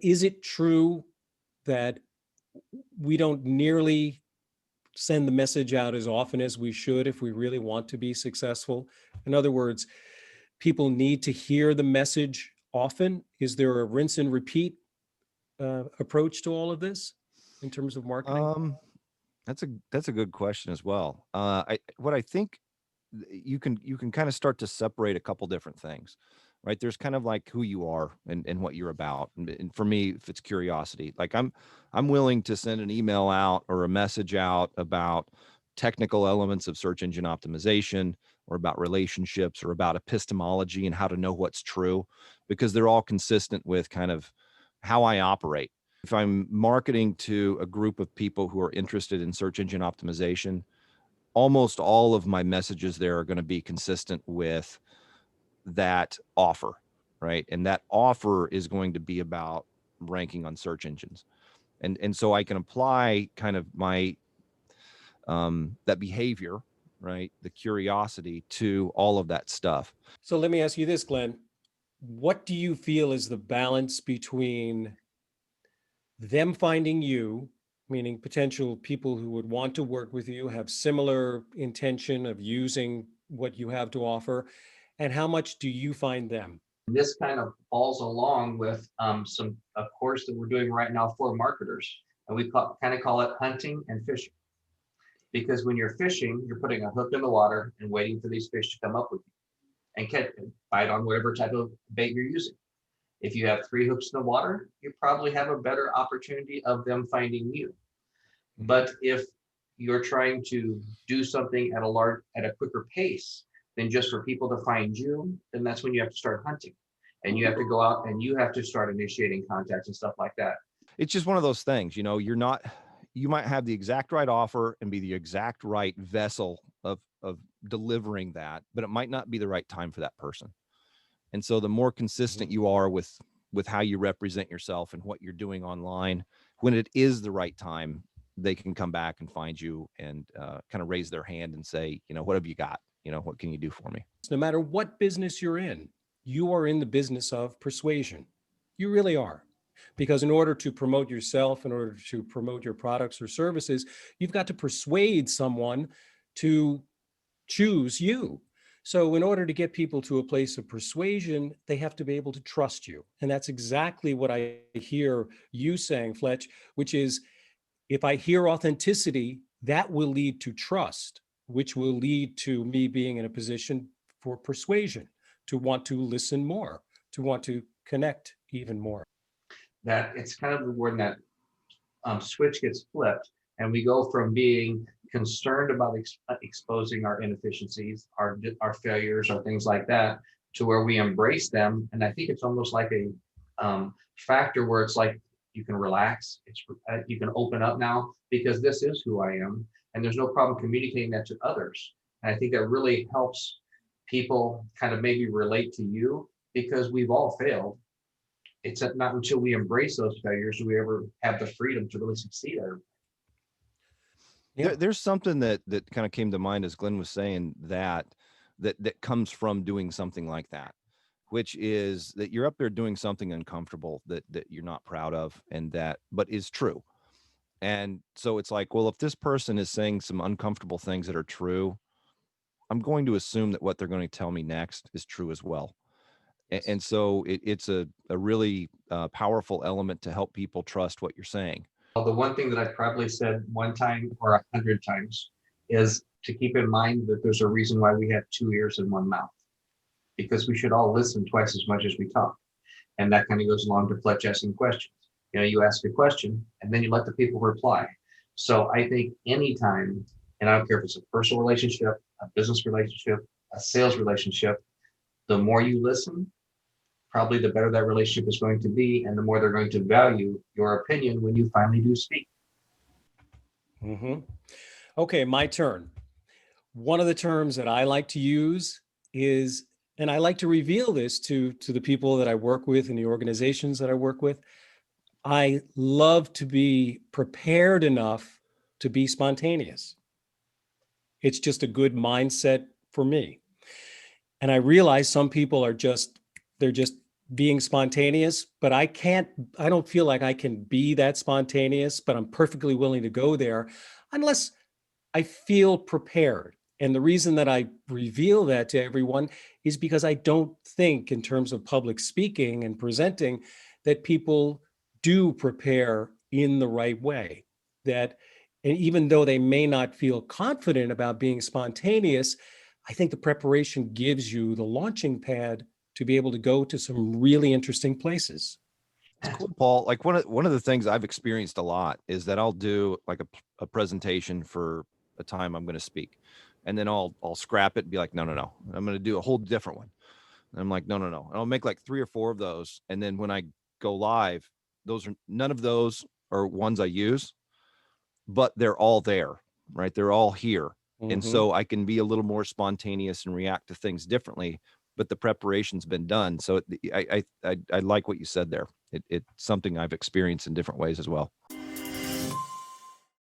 is it true that we don't nearly send the message out as often as we should if we really want to be successful? In other words, people need to hear the message often. Is there a rinse and repeat approach to all of this in terms of marketing? That's a good question as well. What I think you can kind of start to separate a couple different things, right? There's kind of like who you are and what you're about. And for me, if it's curiosity, like I'm willing to send an email out or a message out about technical elements of search engine optimization or about relationships or about epistemology and how to know what's true, because they're all consistent with kind of how I operate. If I'm marketing to a group of people who are interested in search engine optimization, almost all of my messages there are going to be consistent with that offer, right? And that offer is going to be about ranking on search engines. And so I can apply kind of my that behavior, right? The curiosity to all of that stuff. So let me ask you this, Glenn. What do you feel is the balance between them finding you, meaning potential people who would want to work with you, have similar intention of using what you have to offer, and how much do you find them? This kind of falls along with a course that we're doing right now for marketers, and we kind of call it hunting and fishing. Because when you're fishing, you're putting a hook in the water and waiting for these fish to come up with you and catch and bite on whatever type of bait you're using. If you have 3 hooks in the water, you probably have a better opportunity of them finding you. But if you're trying to do something at a quicker pace than just for people to find you, then that's when you have to start hunting. And you have to go out and you have to start initiating contacts and stuff like that. It's just one of those things, you might have the exact right offer and be the exact right vessel of delivering that, but it might not be the right time for that person. And so the more consistent you are with how you represent yourself and what you're doing online, when it is the right time, they can come back and find you and kind of raise their hand and say, what have you got? What can you do for me? No matter what business you're in, you are in the business of persuasion. You really are. Because in order to promote yourself, in order to promote your products or services, you've got to persuade someone to choose you. So in order to get people to a place of persuasion, they have to be able to trust you. And that's exactly what I hear you saying, Fletch, which is, if I hear authenticity, that will lead to trust, which will lead to me being in a position for persuasion, to want to listen more, to want to connect even more. That it's kind of when that switch gets flipped and we go from being concerned about exposing our inefficiencies, our failures, or things like that, to where we embrace them. And I think it's almost like a factor where it's like you can relax, you can open up now because this is who I am, and there's no problem communicating that to others. And I think that really helps people kind of maybe relate to you, because we've all failed. It's not until we embrace those failures do we ever have the freedom to really succeed at Yeah. There's something that kind of came to mind as Glenn was saying that comes from doing something like that, which is that you're up there doing something uncomfortable that you're not proud of, and but is true. And so it's like, well, if this person is saying some uncomfortable things that are true, I'm going to assume that what they're going to tell me next is true as well. And so it's a really powerful element to help people trust what you're saying. Well, the one thing that I probably said one time or 100 times is to keep in mind that there's a reason why we have 2 ears and 1 mouth, because we should all listen twice as much as we talk. And that kind of goes along to Fletch asking questions. You ask a question and then you let the people reply. So I think anytime, and I don't care if it's a personal relationship, a business relationship, a sales relationship, the more you listen, probably the better that relationship is going to be, and the more they're going to value your opinion when you finally do speak. Okay, my turn. One of the terms that I like to use is, and I like to reveal this to the people that I work with and the organizations that I work with, I love to be prepared enough to be spontaneous. It's just a good mindset for me. And I realize some people are they're just being spontaneous, but I don't feel like I can be that spontaneous, but I'm perfectly willing to go there unless I feel prepared. And the reason that I reveal that to everyone is because I don't think, in terms of public speaking and presenting, that people do prepare in the right way. That, and even though they may not feel confident about being spontaneous, I think the preparation gives you the launching pad to be able to go to some really interesting places. It's cool, Paul. Like one of the things I've experienced a lot is that I'll do like a presentation for a time I'm going to speak, and then I'll scrap it and be like, no, I'm going to do a whole different one. And I'm like, no. And I'll make like 3 or 4 of those, and then when I go live, none of those are ones I use, but they're all there, right? They're all here, and Mhm. so I can be a little more spontaneous and react to things differently. But the preparation's been done, so I like what you said there. It's something I've experienced in different ways as well.